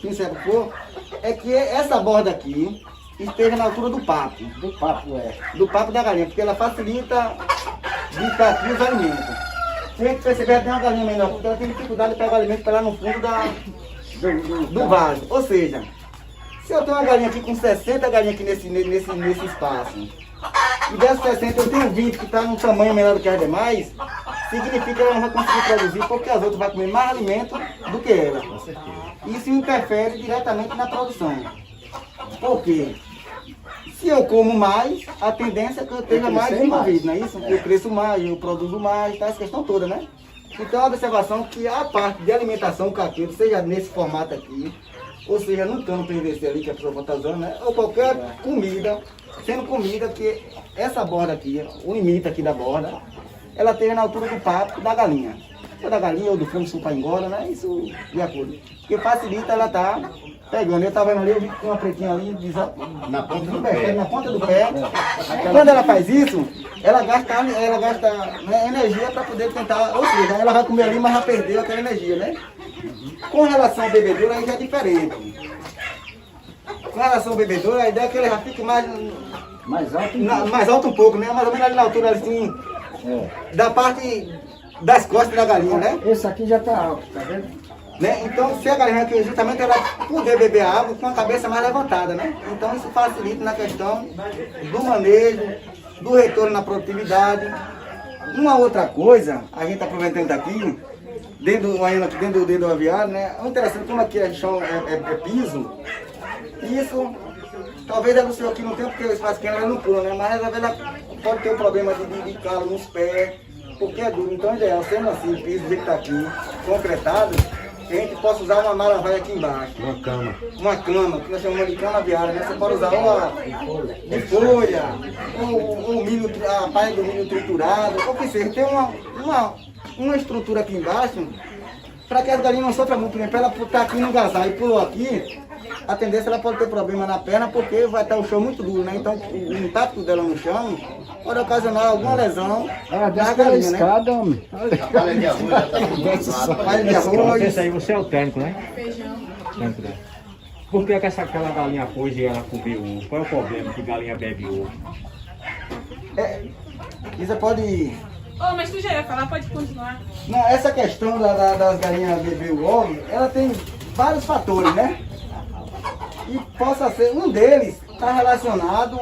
15 centímetros for, é que essa borda aqui esteja na altura do papo. Do papo, é. Do papo da galinha, porque ela facilita de cria os alimentos. Se a gente perceber, tem uma galinha menor, porque ela tem dificuldade de pegar o alimento para lá no fundo do vaso. Ou seja, se eu tenho uma galinha aqui com 60 galinhas aqui nesse espaço, e dessas 60 eu tenho 20 que está num tamanho menor do que as demais, significa que ela não vai conseguir produzir porque as outras vão comer mais alimento do que ela. Com certeza. Isso interfere diretamente na produção. Por quê? Se eu como mais, a tendência é que eu tenha mais desenvolvido, não é isso? Eu cresço mais, eu produzo mais, tá? Essa questão toda, né? Então a observação que a parte de alimentação caseira, seja nesse formato aqui, ou seja no cano PVC ali que a pessoa está usando, né? Ou qualquer comida, sendo comida que essa borda aqui, o limite aqui da borda, ela esteja na altura do papo da galinha. Ou da galinha ou do fundo se para engorda, né? Isso de acordo. Porque facilita ela tá pegando. Eu estava vendo ali, eu vi que tem uma pretinha ali Na ponta do pé. na ponta do pé. Quando ela faz isso, ela gasta né, energia para poder tentar, ou seja, ela vai comer ali, mas já perdeu aquela energia, né? Com relação ao bebedouro, aí já é diferente. Com relação ao bebedouro, a ideia é que ele já fique Mais alto. mais alto um pouco, né? Mais ou menos ali na altura assim, da parte das costas da galinha, né? Esse aqui já tá alto, tá vendo? Né? Então, se a galinha aqui, justamente ela poder beber água com a cabeça mais levantada, né? Então, isso facilita na questão do manejo, do retorno na produtividade. Uma outra coisa, a gente está aproveitando aqui, dentro do aviário, né? O interessante, como aqui a chão é piso, isso, talvez a do senhor aqui não tenha, porque o espaço pequeno ela não pula, né? Mas às vezes ela pode ter um problema de calo nos pés, porque é duro. Então, é ideal, sendo assim, o piso do jeito que está aqui, concretado, que a gente possa usar uma maravaia aqui embaixo. Uma cama, que nós chamamos de cama aviária, né? Você pode usar uma de folha, ou milho, a palha do milho triturado, ou que seja, tem uma estrutura aqui embaixo, para que as galinhas não sofram muito, né? Para ela estar aqui no gasal e pulou aqui, a tendência ela pode ter problema na perna, porque vai estar o chão muito duro, né? Então o impacto dela no chão pode ocasionar alguma lesão Ela da desce pela galinha, né? escada, homem. Palha de arroz. Esse aí você é o técnico, né? Feijão. Técnico, né? Por que aquela galinha pôs e ela comeu ovo? Qual é o problema que galinha bebe ovo? Isso pode... Oh, mas tu já ia falar, pode continuar. Não, essa questão das galinhas beber o ovo, ela tem vários fatores, né? E possa ser, um deles está relacionado,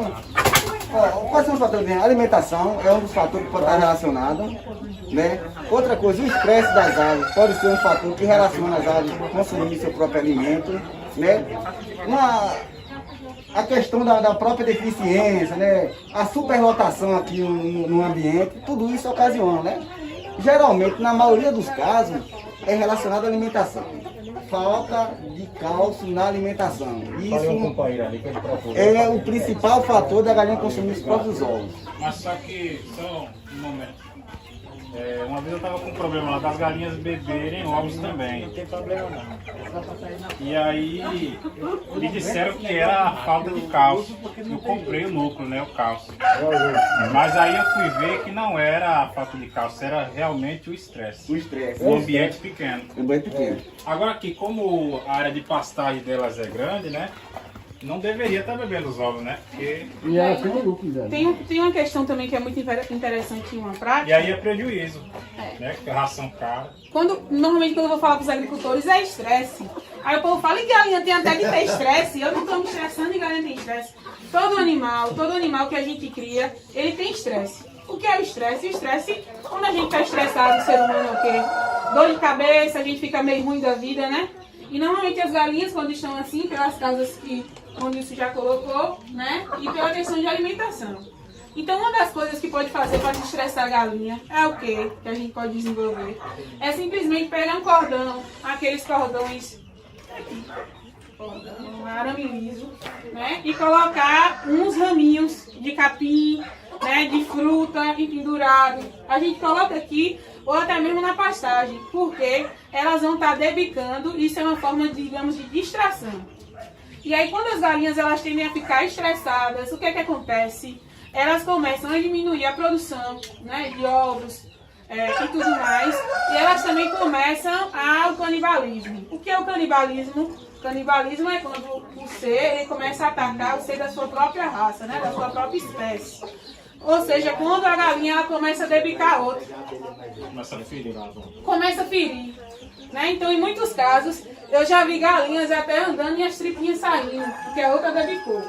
quais são os fatores? A alimentação é um dos fatores que pode estar relacionado, né? Outra coisa, o estresse das aves pode ser um fator que relaciona as aves a consumir seu próprio alimento, né? A questão da própria deficiência, né? A superlotação aqui no ambiente, tudo isso ocasiona, né? Geralmente, na maioria dos casos, é relacionado à alimentação. Falta de cálcio na alimentação. Isso é o principal fator da galinha consumir os próprios ovos. Mas só que, só um momento. Uma vez eu estava com um problema lá das galinhas beberem ovos também. Não tem problema não. E aí me disseram que era a falta de cálcio. Eu comprei o núcleo, né? O cálcio. Mas aí eu fui ver que não era a falta de cálcio, era realmente o estresse. O estresse. O ambiente pequeno. O ambiente pequeno. Agora aqui, como a área de pastagem delas é grande, né? Não deveria estar bebendo os ovos, né? Porque... E ela tem um lucro, Zé. Tem uma questão também que é muito interessante em uma prática. E aí é prejuízo, né? Porque a ração cara. Normalmente quando eu vou falar para os agricultores é estresse. Aí o povo fala, e galinha tem até que ter estresse. Eu não estou me estressando e galinha tem estresse. Todo animal que a gente cria, ele tem estresse. O que é o estresse? O estresse, quando a gente está estressado, o ser humano é o quê? Dor de cabeça, a gente fica meio ruim da vida, né? E normalmente as galinhas, quando estão assim, pelas causas que o Nilson já colocou, né? E pela questão de alimentação. Então, uma das coisas que pode fazer para desestressar a galinha é o quê? Que a gente pode desenvolver? É simplesmente pegar um cordão, aqueles cordões, um arame liso, né? E colocar uns raminhos de capim, né? De fruta pendurado. A gente coloca aqui, ou até mesmo na pastagem, porque elas vão estar debicando, isso é uma forma, digamos, de distração. E aí, quando as galinhas elas tendem a ficar estressadas, o que é que acontece? Elas começam a diminuir a produção, né, de ovos, e tudo mais. E elas também começam ao canibalismo. O que é o canibalismo? O canibalismo é quando o ser ele começa a atacar o ser da sua própria raça, né? Da sua própria espécie. Ou seja, quando a galinha ela começa a debicar outra. Começa a ferir lá. Começa a ferir. Né? Então, em muitos casos, eu já vi galinhas até andando e as tripinhas saindo, porque a outra debicou.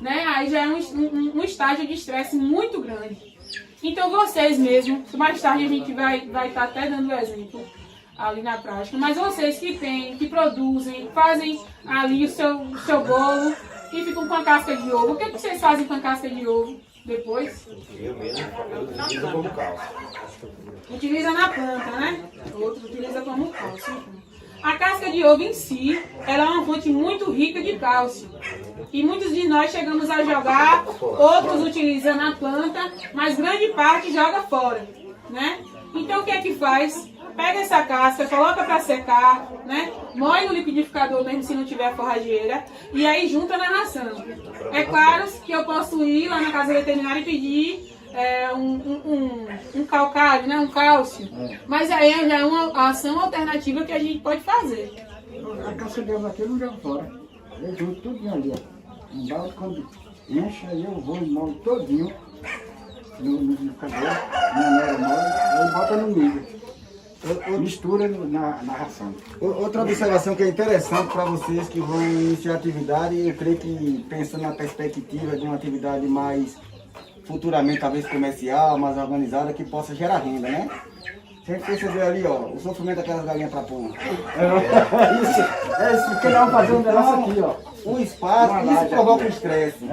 Né? Aí já é um estágio de estresse muito grande. Então, vocês mesmos, mais tarde a gente vai estar até dando exemplo ali na prática, mas vocês que têm, que produzem, fazem ali o seu bolo e ficam com a casca de ovo. O que vocês fazem com a casca de ovo depois? Eu utilizo como cálcio. Utiliza na planta, né? Outros utiliza como cálcio. A casca de ovo em si, ela é uma fonte muito rica de cálcio. E muitos de nós chegamos a jogar, outros utilizam na planta, mas grande parte joga fora, né? Então o que é que faz? Pega essa casca, coloca para secar, né? Moe no liquidificador mesmo se não tiver forrageira e aí junta na ração. É claro que eu posso ir lá na casa veterinária e pedir um calcário, né? Um cálcio. Mas aí já é uma ação alternativa que a gente pode fazer. A casca de ovo aqui eu não jogo fora. Eu junto tudinho ali, ó. Um balde, quando enche, aí eu vou e molho todinho no liquidificador, na mera mole, aí bota no milho. Mistura na ração. Outra observação que é interessante para vocês que vão iniciar a atividade, eu creio que pensando na perspectiva de uma atividade mais futuramente, talvez comercial, mais organizada, que possa gerar renda, né? A gente percebeu ali, ó, o sofrimento daquelas galinhas para pôr. Isso, porque nós vamos fazer um negócio aqui, ó. O espaço, isso provoca o estresse.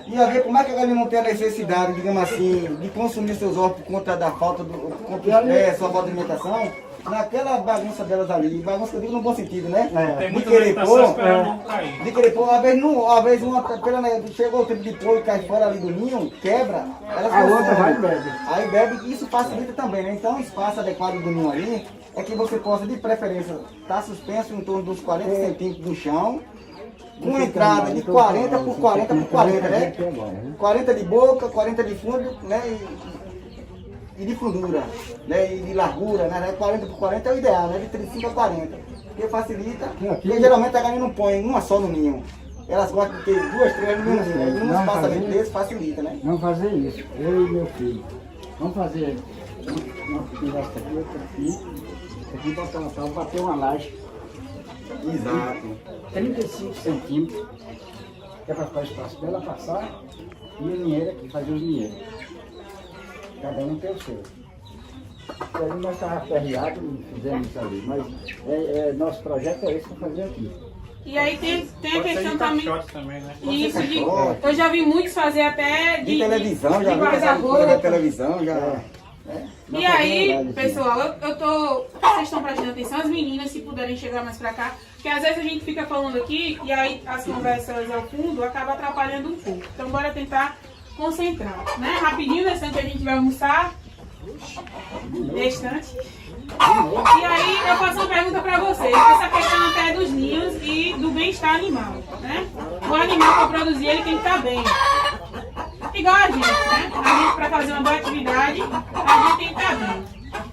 E a ver como é que a galinha não tem a necessidade, digamos assim, de consumir seus ovos por conta da falta do estresse, a falta de alimentação, naquela bagunça delas ali, bagunça que eu digo no bom sentido, né? Tem De muita querer alimentação pôr, esperando não cair. de querer pôr, às vezes chegou o tempo de pôr e cai fora ali do ninho, quebra, elas A outra consomem. vai e bebe. Aí bebe e isso facilita também, né? Então o espaço adequado do ninho ali é que você possa, de preferência, estar suspenso em torno dos 40 centímetros do chão, com entrada de 40 por 40 por 40, né? 40 de boca, 40 de fundo, né? E de fundura, né? E de largura, né? 40 por 40 é o ideal, né? De 35 a 40. Porque facilita, porque geralmente a galinha não põe uma só no ninho. Elas gostam de ter 2, 3 no ninho, né? E um espaçamento desse facilita, né? Vamos fazer isso, eu e meu filho. Vamos fazer uma negócio aqui, outro aqui botar uma sala, bater uma laje. Exato. 35 centímetros, que é para ficar espaço dela passar, e o ninheiro aqui, fazer os ninheiros. Cada um tem o seu. Aí nós estávamos aperreados e fizemos isso ali, mas nosso projeto é esse para fazer aqui. E aí tem a Pode ser questão de também. caixote também, né? Isso, eu já vi muitos fazer até De televisão, já de viu essa coisa da guarda-roupa. televisão, já. E aí, pessoal, vocês estão prestando atenção, as meninas, se puderem chegar mais pra cá, porque às vezes a gente fica falando aqui e aí as conversas ao fundo acabam atrapalhando um pouco. Então bora tentar concentrar, né? Rapidinho, nesse instante a gente vai almoçar. Distante. E aí eu faço uma pergunta pra vocês, essa questão até dos ninhos e do bem-estar animal, né? O animal para produzir ele tem que estar bem. Igual a gente, né? A gente para fazer uma boa atividade, a gente tem que estar bem.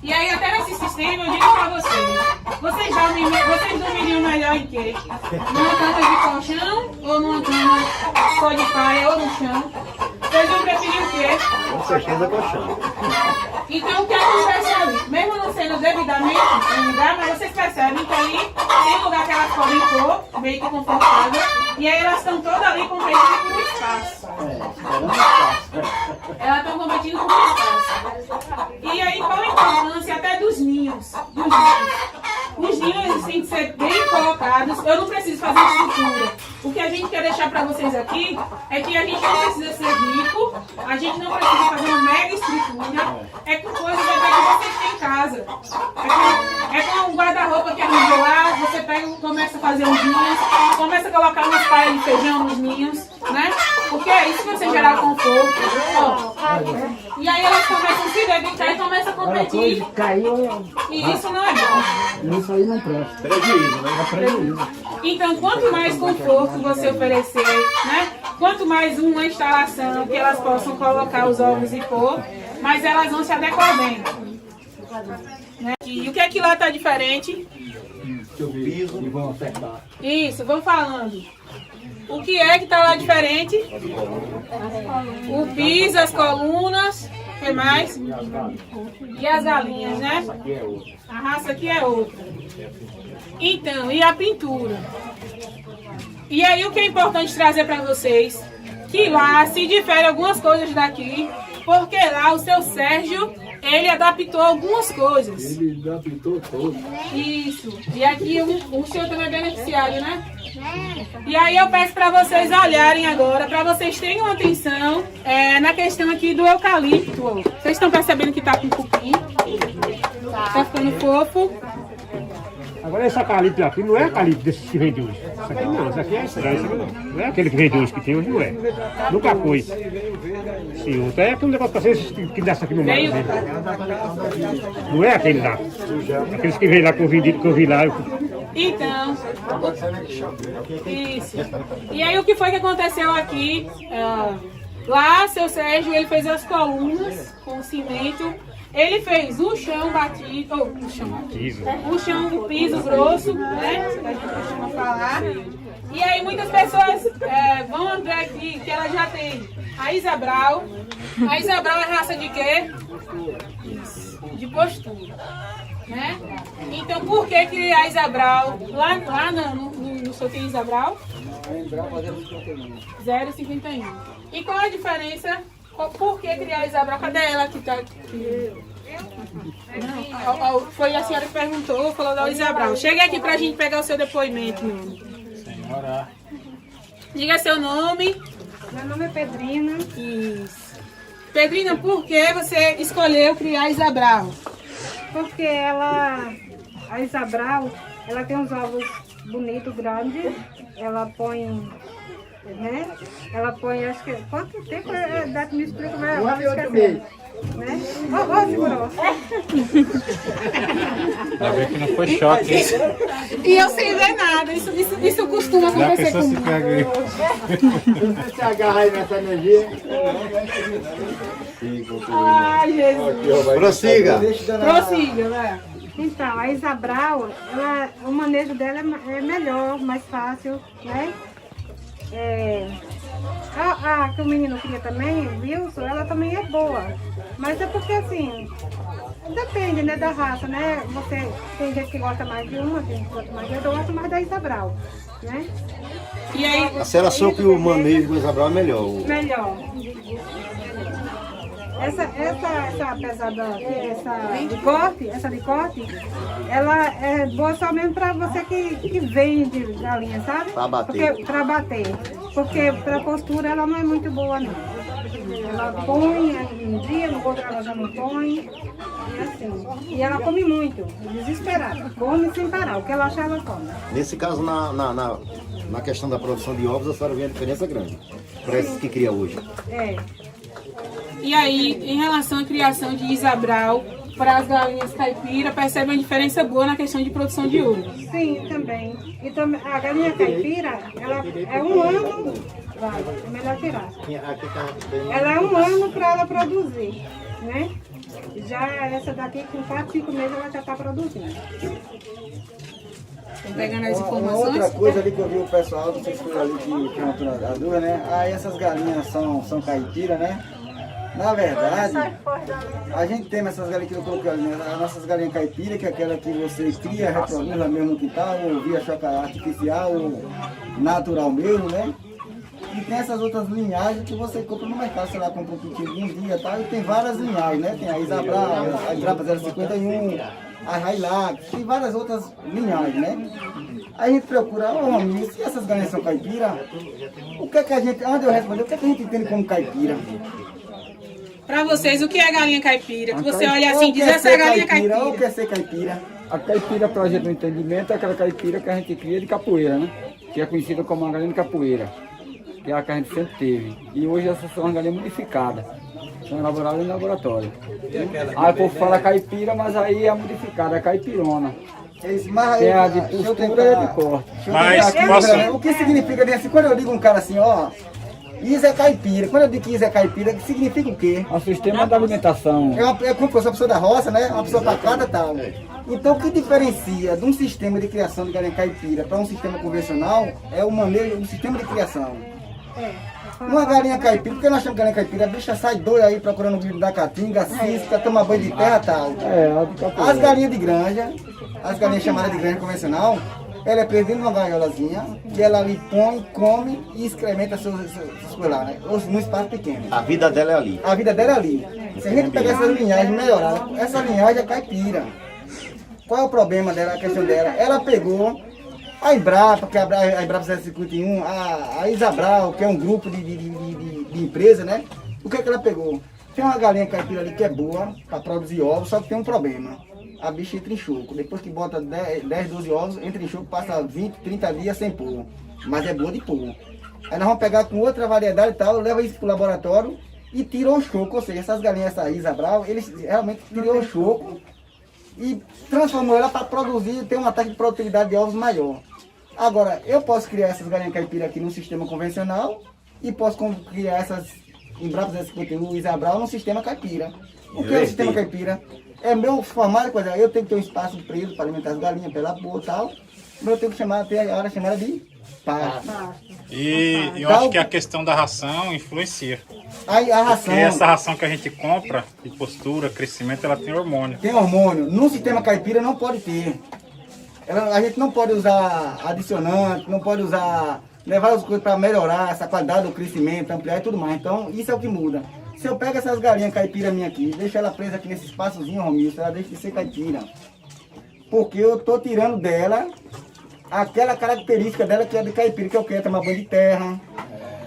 E aí até nesse sistema eu digo pra vocês dormiriam melhor em quê? Numa cama de colchão ou numa cama só de palha ou no chão? Vocês vão preferir o quê? Com certeza colchão. Então o que acontece ali? Mesmo não sendo devidamente em lugar, mas vocês percebem que ali tem lugar que elas podem pôr, meio que confortável, e aí elas estão todas ali competindo por espaço. Elas estão competindo por espaço. E aí qual a importância até dos ninhos? Os ninhos têm que ser bem colocados. Eu não preciso fazer estrutura. O que a gente quer deixar para vocês aqui é que a gente não precisa ser rico, a gente não precisa fazer uma mega estrutura, é com coisas até que vocês têm em casa. É com um guarda-roupa que arranjou lá, você pega, começa a fazer uns ninhos, começa a colocar umas palhas de feijão nos ninhos, né? Porque é isso que você gerar conforto. Ó. E aí elas começam a se dedicar e começam a competir. E isso não é bom. Isso aí não presta. Prejuízo, né? É prejuízo. Então, quanto mais conforto você oferecer, né? Quanto mais uma instalação que elas possam colocar os ovos e pôr, mas elas vão se adequar bem. Né? E o que é que lá tá diferente? E vão acertar. Isso, vamos falando. O que é que tá lá diferente? O piso, as colunas, o que mais? E as galinhas, né? A raça aqui é outra. Então, e a pintura? E aí o que é importante trazer para vocês? Que lá se difere algumas coisas daqui, porque lá o seu Sérgio, ele adaptou algumas coisas. Ele adaptou todo. Isso. E aqui o senhor também é beneficiário, né? E aí eu peço para vocês olharem agora, para vocês terem uma atenção na questão aqui do eucalipto. Ó. Vocês estão percebendo que tá com cupim? Tá ficando fofo. Agora esse eucalipto aqui não é eucalipto desses que vem de hoje. Isso aqui não, isso aqui é estranho, isso aqui não. Não é aquele que vem de hoje que tem hoje, não é. Nunca foi. Sim, outro é aquele negócio que vocês que desce aqui no mar. Veio. Não é aquele lá. Aqueles que vem lá que eu vi lá. Então, isso. E aí o que foi que aconteceu aqui? Lá, seu Sérgio, ele fez as colunas com cimento. Ele fez o chão batido, o chão, o piso grosso, né? Que a gente costuma falar. E aí muitas pessoas vão ver aqui que ela já tem a Isabral. A Isabral é raça de quê? De postura. Né? Então por que a Isabral, lá no seu tem Isabral? 0,51. E qual a diferença? Por que criar a Isabral? Cadê ela que tá aqui? Não, foi a senhora que perguntou, falou da Isabral. Chega aqui pra gente pegar o seu depoimento, meu nome. Senhora. Diga seu nome. Meu nome é Pedrina. Isso. Pedrina, por que você escolheu criar a Isabral? Porque a Isabral, ela tem uns ovos bonitos, grandes. Ela põe, né? Ela põe, acho que, quanto tempo Beto me explica, vai esquecer. Né? Segurou. Tá vendo que não foi choque. E eu sem ver nada, isso costuma Já acontecer pensou se comigo. pega aí? Você agarra aí nessa energia. Ai, Jesus. Prossiga. Prossiga, vai. Então, a Isabral, o manejo dela é melhor, mais fácil, né? A que o menino cria também, Wilson, ela também é boa. Mas é porque assim, depende, né, da raça, né? Tem gente que gosta mais de uma, tem gente que gosta mais de outra, eu gosto mais da Isabral, né? E aí, A senhora achou que o manejo do Isabral é melhor. Melhor. Essa pesada, essa de corte, ela é boa só mesmo para você que vende galinha, sabe? Pra bater. Para bater. Porque para postura ela não é muito boa, não. Ela põe um dia, no outro ela já não põe. E assim. E ela come muito, desesperada. Come sem parar. O que ela achar, ela come. Nesse caso, na questão da produção de ovos, a senhora vê a diferença grande. Para esses que cria hoje. E aí, em relação à criação de Isabral para as galinhas caipira, percebe uma diferença boa na questão de produção de ovo? Sim, também. E também a galinha caipira, ela é um ano, é melhor tirar. Ela é um ano para ela produzir, né? Já essa daqui, com 4, 5 meses, ela já está produzindo. Estão pegando as Uma informações? outra coisa ali que eu vi o pessoal, não sei se foi ali que perguntou a dúvida, né? Aí essas galinhas são caipira, né? Na verdade, a gente tem essas galinhas que eu coloquei ali, né? As nossas galinhas caipira, que é aquela que você cria, reproduz lá mesmo no quintal, ou via chocolate artificial, ou natural mesmo, né? E tem essas outras linhagens que você compra no mercado, sei lá, compra um quilo de um dia e tal, e tem várias linhagens, né? Tem a Isabral, a Grapa 051, a Hilux, tem várias outras linhagens, né? Aí a gente procura, homem, se essas galinhas são caipira, o que é que a gente, antes de eu responder, o que é que a gente entende como caipira? Para vocês, o que é galinha caipira? Que você olha assim e diz, essa é a galinha caipira. Ou quer ser caipira? A caipira, para a gente no entendimento, é aquela caipira que a gente cria de capoeira, né? Que é conhecida como a galinha de capoeira, que é a que a gente sempre teve. E hoje essas são as galinhas modificadas, são elaboradas em laboratório. Aí o povo fala caipira, mas aí é modificada, é caipirona. Tem a de postura e a de corte. Mas posso... O que significa bem assim, quando eu digo um cara assim, ó, Isso é caipira. Quando eu digo que isso é caipira, significa o quê? O sistema da alimentação. É como se fosse uma pessoa da roça, né? Uma pessoa pacata e tal. Então, o que diferencia de um sistema de criação de galinha caipira para um sistema convencional é o manejo, o sistema de criação. Uma galinha caipira, porque nós chamamos de galinha caipira, a bicha sai doida aí procurando o bicho da caatinga, cisca, toma banho de terra e tal. As galinhas de granja, as galinhas chamadas de granja convencional, ela é presa dentro de uma gaiolazinha, que ela ali põe, come e excrementa seus coisas lá, né? No espaço pequeno. A vida dela é ali. A vida dela é ali. Se a gente pegar essa linhagem e melhorar, essa linhagem é caipira. Qual é o problema dela, a questão dela? Ela pegou a Embrapa, que é a Embrapa 751, a Isabral, que é um grupo de empresa, né? O que é que ela pegou? Tem uma galinha caipira ali que é boa para produzir ovos, só que tem um problema. A bicha entra em choco. Depois que bota 10, 12 ovos, entra em choco, passa 20, 30 dias sem pôr. Mas é boa de pôr. Aí nós vamos pegar com outra variedade e tal, leva isso pro laboratório e tira o choco. Ou seja, essas galinhas, essa Isabral, eles realmente tirou o choco e transformou ela para produzir, ter uma taxa de produtividade de ovos maior. Agora, eu posso criar essas galinhas caipira aqui num sistema convencional e posso criar essas Embrapa 751 e Isabral num sistema caipira. O que é o sistema caipira? É meu formato, coisa, eu tenho que ter um espaço preso para alimentar as galinhas, pela boa e tal. Mas eu tenho que ter a hora chamada de pasto. E eu acho que a questão da ração influencia. Aí a ração. Porque essa ração que a gente compra, de postura, crescimento, ela tem hormônio. Tem hormônio. No sistema caipira não pode ter. A gente não pode usar adicionante, não pode usar, levar as coisas para melhorar essa qualidade do crescimento, ampliar e tudo mais. Então, isso é o que muda. Se eu pego essas galinhas caipira minha aqui, deixo ela presa aqui nesse espaçozinho, Romilson, ela deixa de ser caipira. Porque eu tô tirando dela aquela característica dela que é de caipira, que eu quero tomar banho de terra,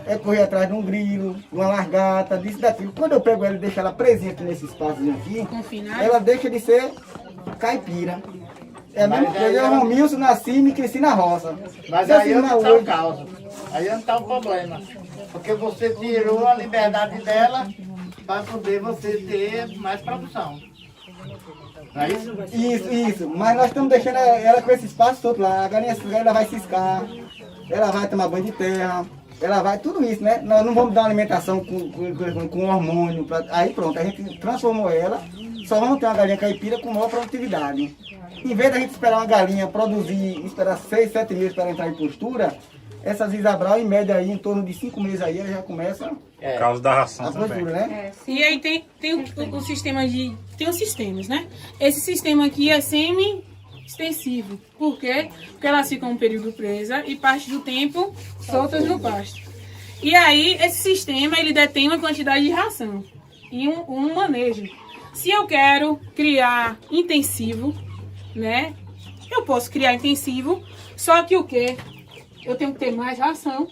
é correr atrás de um grilo, de uma largata, disso daquilo. Quando eu pego ela e deixo ela presinha aqui nesse espaçozinho aqui, ela deixa de ser caipira. É a mesma coisa, eu Romilson, nasci e me cresci na roça. Mas aí não está o caos. Aí não está o problema. Porque você tirou a liberdade dela para poder você ter mais produção. Não é isso? Isso. Mas nós estamos deixando ela com esse espaço todo lá. A galinha ela vai ciscar, ela vai tomar banho de terra, ela vai, tudo isso, né? Nós não vamos dar uma alimentação com hormônio. Aí pronto, a gente transformou ela, só vamos ter uma galinha caipira com maior produtividade. Em vez da gente esperar uma galinha produzir, esperar 6, 7 meses para ela entrar em postura, essas Isabral, em média, aí, em torno de 5 meses aí, ela já começa Por causa da ração a postura, também. né? E aí tem o sistema de... Tem os sistemas, né? Esse sistema aqui é semi-extensivo. Por quê? Porque elas ficam um período presa e parte do tempo soltas no pasto. E aí, esse sistema, ele detém uma quantidade de ração e um manejo. Se eu quero criar intensivo, né? Eu posso criar intensivo, só que o quê? Eu tenho que ter mais ração.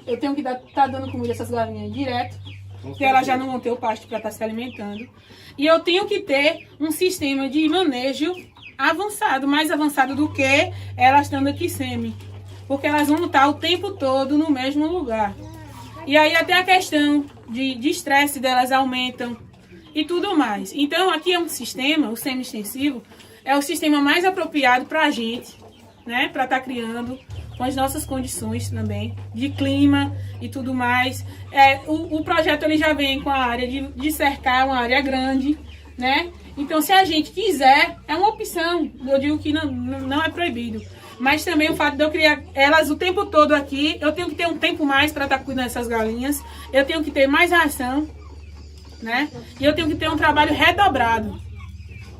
Eu tenho que estar dando comida a essas galinhas direto, porque elas já não vão ter o pasto para estar se alimentando. E eu tenho que ter um sistema de manejo avançado, mais avançado do que elas estando aqui semi. Porque elas vão estar o tempo todo no mesmo lugar. E aí até a questão de estresse delas aumentam e tudo mais. Então aqui é um sistema, o semi-extensivo, é o sistema mais apropriado para a gente, né? Para estar criando com as nossas condições também, de clima e tudo mais. O projeto ele já vem com a área de cercar, uma área grande, né? Então se a gente quiser, é uma opção. Eu digo que não é proibido. Mas também o fato de eu criar elas o tempo todo aqui, eu tenho que ter um tempo mais para estar cuidando dessas galinhas, eu tenho que ter mais ração, né? E eu tenho que ter um trabalho redobrado.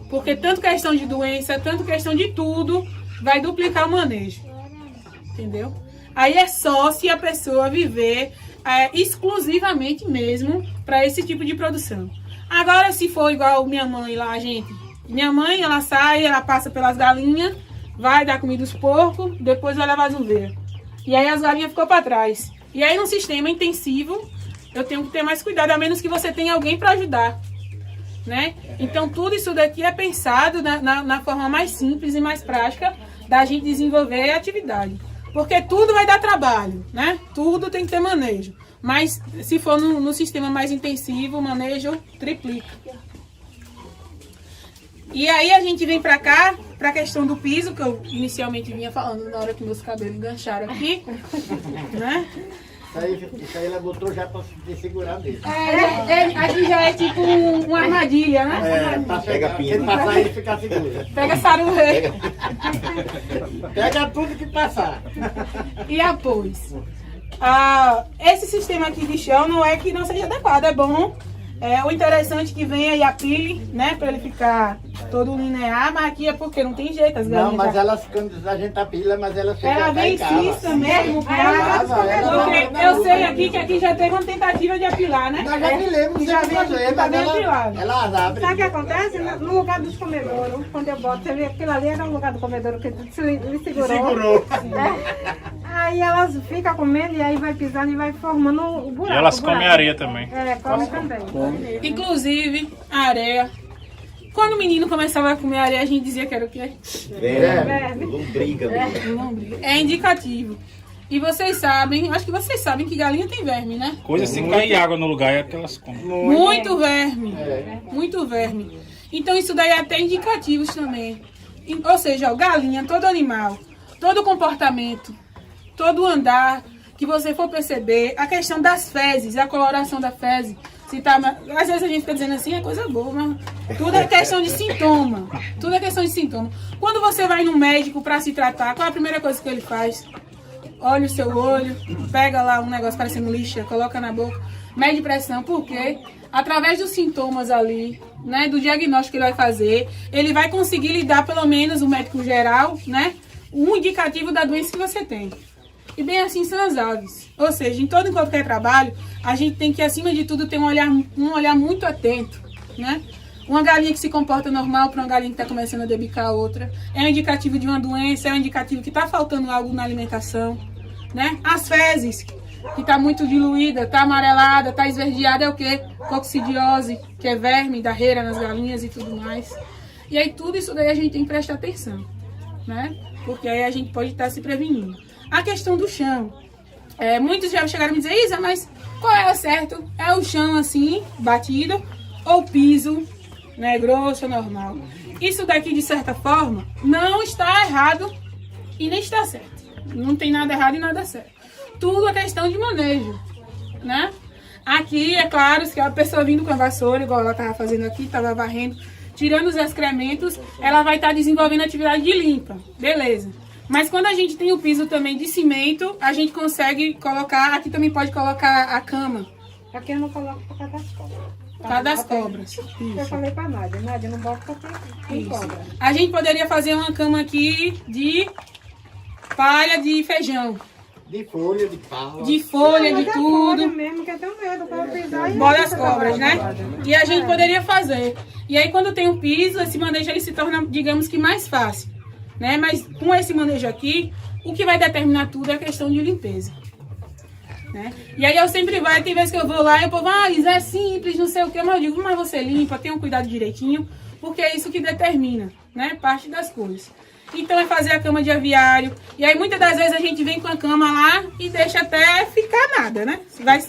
Porque tanto questão de doença, tanto questão de tudo, vai duplicar o manejo. Entendeu? Aí é só se a pessoa viver exclusivamente mesmo para esse tipo de produção. Agora, se for igual minha mãe lá, gente. Minha mãe, ela sai, ela passa pelas galinhas, vai dar comida aos porcos, depois vai levar as ovelhas. E aí as galinhas ficam para trás. E aí, num sistema intensivo, eu tenho que ter mais cuidado, a menos que você tenha alguém para ajudar, né? Então, tudo isso daqui é pensado na forma mais simples e mais prática da gente desenvolver a atividade. Porque tudo vai dar trabalho, né? Tudo tem que ter manejo. Mas, se for no sistema mais intensivo, o manejo triplica. E aí, a gente vem para cá, para a questão do piso, que eu inicialmente vinha falando na hora que meus cabelos engancharam aqui, né? Isso aí ela botou já pra se segurar dele. Aqui já é tipo uma armadilha, né? Pra Pega pegar, pinto. quem passar ele ficar seguro. Pega sarurê. Pega tudo que passar. E após. Esse sistema aqui de chão não é que não seja adequado, é bom. O interessante é que venha aí a pile, né? Pra ele ficar todo linear, mas aqui é porque não tem jeito, as Não, galinhas. mas elas, quando a gente apila, mas elas ficam Ela até vem em casa. cista mesmo, porque eu sei aqui que aqui já teve uma tentativa de apilar, né? Nós já apilemos, Já já vem fazer, tá mas bem apilado. elas abrem. Sabe o que acontece? No lugar dos comedouros, quando eu boto, você vê aquilo ali era o lugar do comedouro que me segurou. Segurou. Aí elas ficam comendo e aí vai pisando e vai formando o buraco. E elas o buraco. comem areia também. Come também. Inclusive, a areia. Quando o menino começava a comer areia, a gente dizia que era o quê? Verme. Lombriga. É indicativo. E vocês sabem, acho que vocês sabem que galinha tem verme, né? Coisa se cair água no lugar é que elas comem. Muito verme. Muito verme. Então isso daí é até indicativos também. Ou seja, ó, galinha, todo animal, todo comportamento, todo andar que você for perceber, a questão das fezes, a coloração da fezes. Se tá, às vezes a gente fica dizendo assim, é coisa boa, mas tudo é questão de sintoma. Tudo é questão de sintoma. Quando você vai no médico para se tratar, qual é a primeira coisa que ele faz? Olha o seu olho, pega lá um negócio parecendo lixa, coloca na boca, mede pressão, porque através dos sintomas ali, né, do diagnóstico que ele vai fazer, ele vai conseguir lhe dar, pelo menos o médico geral, né, um indicativo da doença que você tem. E bem assim são as aves. Ou seja, em todo e qualquer trabalho, a gente tem que, acima de tudo, ter um olhar muito atento, né? Uma galinha que se comporta normal para uma galinha que está começando a debicar a outra. É um indicativo de uma doença, é um indicativo que está faltando algo na alimentação, né? As fezes, que está muito diluída, está amarelada, está esverdeada, é o quê? Coccidiose, que é verme da reira nas galinhas e tudo mais. E aí tudo isso daí a gente tem que prestar atenção, né? Porque aí a gente pode estar se prevenindo. A questão do chão. Muitos já chegaram a me dizer, Isa, mas qual é o certo? É o chão assim, batido, ou piso, né, grosso, normal? Isso daqui, de certa forma, não está errado e nem está certo. Não tem nada errado e nada certo. Tudo é questão de manejo, né? Aqui, é claro, se a pessoa vindo com a vassoura, igual ela estava fazendo aqui, estava varrendo, tirando os excrementos, ela vai estar desenvolvendo atividade de limpa. Beleza. Mas quando a gente tem o piso também de cimento, a gente consegue colocar, aqui também pode colocar a cama. Aqui eu não coloco por causa das cobras. Por causa das cobras. Eu falei pra Nádia, não bota porque tem cobra. A gente poderia fazer uma cama aqui de palha de feijão. De folha, de pau. De folha, de Mas é tudo. folha mesmo, que eu tenho medo para pisar e... Bola as cobras, né? E a gente poderia fazer. E aí quando tem um piso, esse manejo ele se torna, digamos que, mais fácil, né? Mas com esse manejo aqui, o que vai determinar tudo é a questão de limpeza, né? E aí eu sempre vai, tem vezes que eu vou lá e o povo, isso é simples, não sei o que, mas eu digo, mas você limpa, tem um cuidado direitinho, porque é isso que determina, né? Parte das coisas. Então é fazer a cama de aviário. E aí muitas das vezes a gente vem com a cama lá e deixa até ficar nada, né?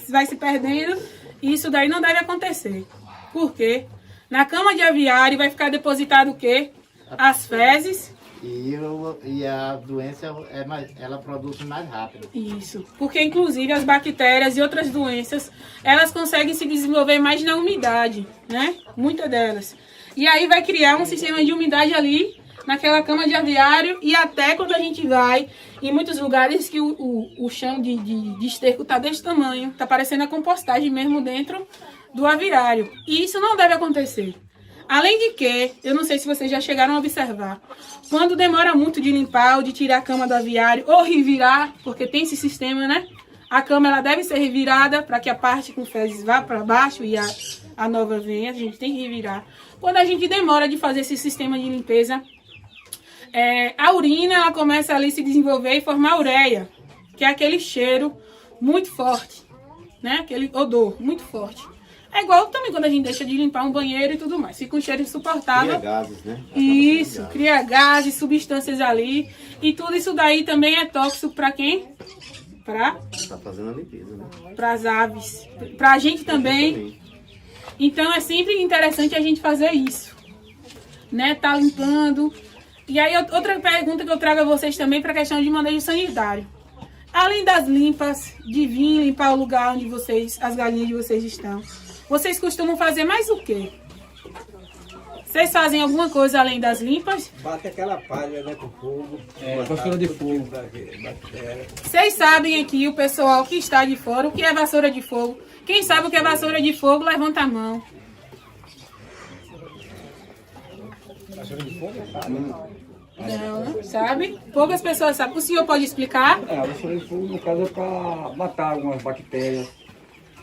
Vai se perdendo e isso daí não deve acontecer. Por quê? Na cama de aviário vai ficar depositado o quê? As fezes. E a doença, ela produz mais rápido. Isso. Porque inclusive as bactérias e outras doenças, elas conseguem se desenvolver mais na umidade, né? Muitas delas. E aí vai criar um sistema de umidade ali, naquela cama de aviário, e até quando a gente vai em muitos lugares que o chão de esterco tá desse tamanho, tá parecendo a compostagem mesmo dentro do aviário. E isso não deve acontecer. Além de que, eu não sei se vocês já chegaram a observar, quando demora muito de limpar ou de tirar a cama do aviário, ou revirar, porque tem esse sistema, né? A cama ela deve ser revirada para que a parte com fezes vá para baixo e a nova venha, a gente tem que revirar. Quando a gente demora de fazer esse sistema de limpeza, a urina ela começa ali a se desenvolver e formar ureia, que é aquele cheiro muito forte, né? Aquele odor muito forte. É igual também quando a gente deixa de limpar um banheiro e tudo mais. Fica um cheiro insuportável. Cria gases, né? Isso, cria gases, substâncias ali. E tudo isso daí também é tóxico para quem? Tá fazendo a limpeza, né? Para as aves. Para a gente também. Então é sempre interessante a gente fazer isso, né? Tá limpando. E aí outra pergunta que eu trago a vocês também para a questão de manejo sanitário. além das limpas, de vir limpar o lugar onde as galinhas de vocês estão, vocês costumam fazer mais o quê? Vocês fazem alguma coisa além das limpas? Bate aquela palha, né, com fogo. Vassoura de fogo. Vocês sabem aqui, o pessoal que está de fora, o que é vassoura de fogo? Quem sabe o que é vassoura de fogo, levanta a mão. Vassoura de fogo? Não, sabe? Poucas pessoas sabem. O senhor pode explicar? A vassoura de fogo, no caso, é para matar algumas bactérias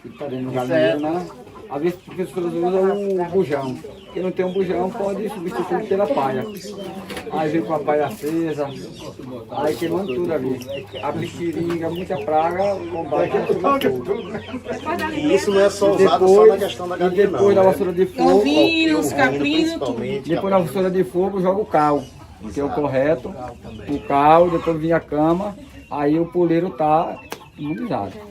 que está dentro do galinheiro, né? Às vezes as pessoas usam o bujão. Quem não tem um bujão pode substituir pela palha. Aí vem com a palha acesa, aí queimando tudo ali. Abre seringa, muita praga, combate a vassoura de fogo. E isso não é só usado só na questão da E galinha, depois da vassoura de fogo, Ovinos, caprinos, tudo. depois da vassoura de fogo, joga o cal, que é o correto. O cal, depois vem a cama, aí o poleiro está imunizado.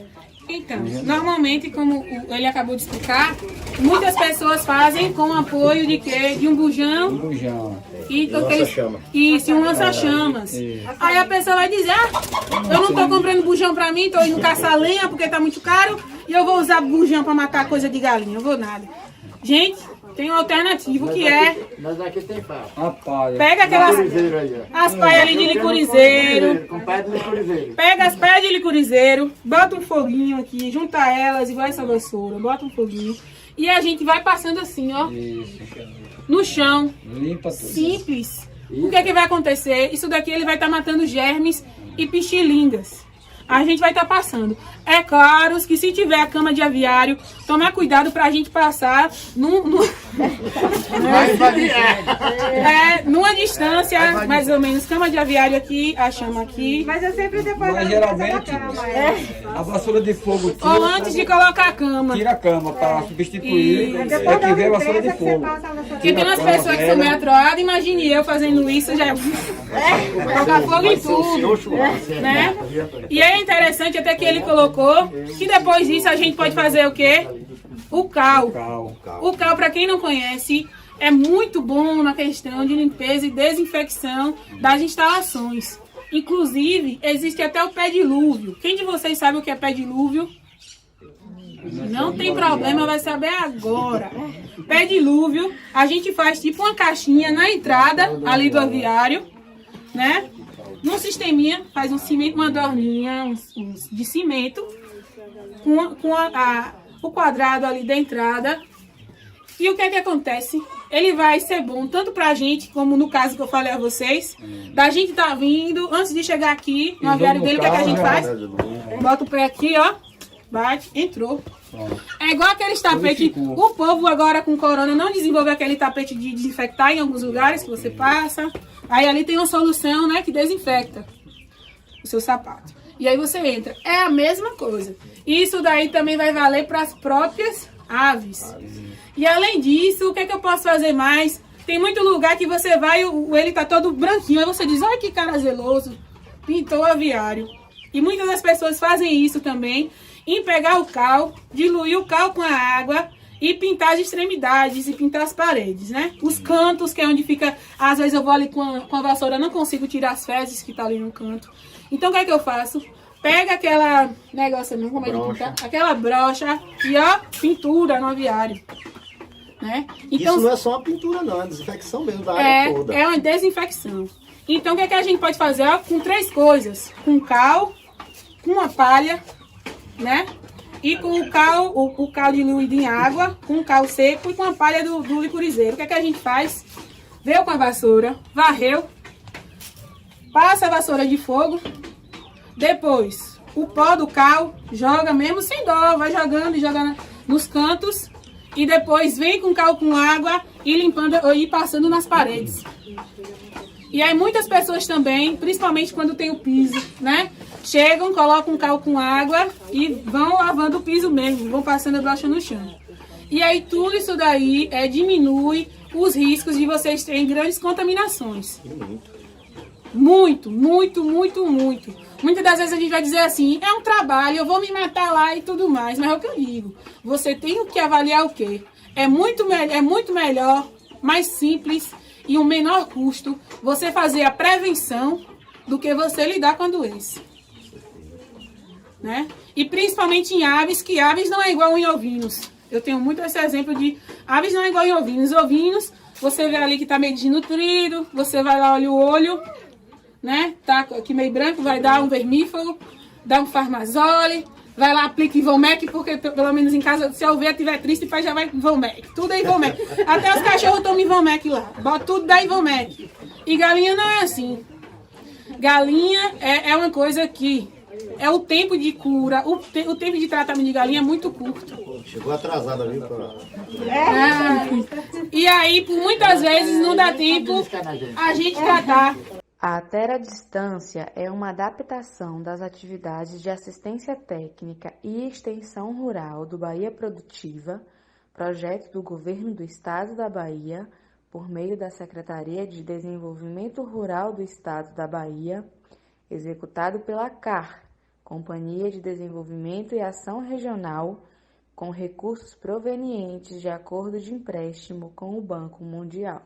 Então, normalmente, como ele acabou de explicar, muitas pessoas fazem com apoio de quê? De um bujão Bujão. e lança-chama. Isso, um lança-chamas. Aí a pessoa vai dizer, eu não estou comprando bujão para mim, estou indo caçar lenha porque está muito caro e eu vou usar bujão para matar coisa de galinha, eu vou nada. Gente, tem uma alternativa que é... Mas aqui tem pau. A palha. Pega aquelas... Licurizeiro aí, ó. As paias ali de licurizeiro. Com pé de licurizeiro. Pega as pés de licurizeiro, bota um foguinho aqui, junta elas igual essa vassoura, bota um foguinho. E a gente vai passando assim, ó, no chão. Limpa tudo. Simples. O que é que vai acontecer? Isso daqui ele vai estar matando germes e pichilingas. A gente vai estar passando. É claro que se tiver a cama de aviário, tomar cuidado pra gente passar numa distância, mais ou menos, cama de aviário aqui, a chama aqui. Mas eu sempre depois Mas da geralmente, cama, a vassoura de fogo Ou antes de colocar a cama. tira a cama para substituir. E É que vem a vassoura de fogo. Porque tem umas pessoas que são meio atroadas, imagine eu fazendo isso, já colocar fogo em tudo, né? E é interessante até que ele colocou que depois disso a gente pode fazer o quê? O cal. O cal, para quem não conhece, é muito bom na questão de limpeza e desinfecção das instalações. Inclusive, existe até o pé dilúvio. Quem de vocês sabe o que é pé dilúvio? Não tem problema, vai saber agora. Pé dilúvio, a gente faz tipo uma caixinha na entrada ali do aviário, né? Num sisteminha, faz um cimento, uma dorninha de cimento, com o quadrado ali da entrada. E o que é que acontece? Ele vai ser bom tanto pra gente, como no caso que eu falei a vocês, da gente tá vindo, antes de chegar aqui no aviário dele, o que é que a gente faz? Bota o pé aqui, ó, bate, entrou. É igual aqueles tapetes, o povo agora com corona não desenvolveu aquele tapete de desinfectar em alguns lugares que você passa. Aí ali tem uma solução, né, que desinfecta o seu sapato. E aí você entra. É a mesma coisa. Isso daí também vai valer para as próprias aves. E além disso, o que é que eu posso fazer mais? Tem muito lugar que você vai, ele tá todo branquinho. Aí você diz, olha que cara zeloso, pintou o aviário. E muitas das pessoas fazem isso também, em pegar o cal, diluir o cal com a água e pintar as extremidades e pintar as paredes, né? Os cantos, que é onde fica... Às vezes eu vou ali com a vassoura, não consigo tirar as fezes que tá ali no canto. Então o que é que eu faço? Pega aquela negócio, não, como é que pinta? Aquela brocha e ó, pintura no aviário, né? Então, isso não é só uma pintura não, é uma desinfecção mesmo da área toda. É uma desinfecção. Então o que é que a gente pode fazer? Ó, com 3 coisas. Com cal, com uma palha, né? E com o cal diluído em água, com o cal seco e com a palha do licurizeiro. O que é que a gente faz? Veio com a vassoura, varreu, passa a vassoura de fogo, depois o pó do cal, joga mesmo sem dó, vai jogando e jogando nos cantos e depois vem com cal com água e limpando e passando nas paredes. E aí muitas pessoas também, principalmente quando tem o piso, né? Chegam, colocam um cal com água e vão lavando o piso mesmo, vão passando a brocha no chão. E aí tudo isso daí diminui os riscos de vocês terem grandes contaminações. Muito, muito, muito, muito. Muitas das vezes a gente vai dizer assim, é um trabalho, eu vou me matar lá e tudo mais. Mas é o que eu digo, você tem que avaliar o quê? É muito melhor, mais simples e um menor custo você fazer a prevenção do que você lidar com a doença. né? E principalmente em aves, que aves não é igual em ovinos. Eu tenho muito esse exemplo de aves não é igual em ovinos. Ovinos, você vê ali que tá meio desnutrido, você vai lá, olha o olho, né? Tá aqui meio branco, vai dar um vermífugo, dá um farmazole, vai lá, aplica Ivomec, porque pelo menos em casa, se a ovelha estiver triste, pai já vai Ivomec. Tudo é Ivomec. Até os cachorros tomam Ivomec lá. Bota tudo da Ivomec. E galinha não é assim. Galinha é uma coisa que é o tempo de cura, o tempo de tratamento de galinha é muito curto. Chegou atrasada, viu? E aí, por muitas vezes, não dá tempo a gente tratar. A teradistância é uma adaptação das atividades de assistência técnica e extensão rural do Bahia Produtiva, projeto do Governo do Estado da Bahia, por meio da Secretaria de Desenvolvimento Rural do Estado da Bahia, executado pela CAR, Companhia de Desenvolvimento e Ação Regional, com recursos provenientes de acordo de empréstimo com o Banco Mundial.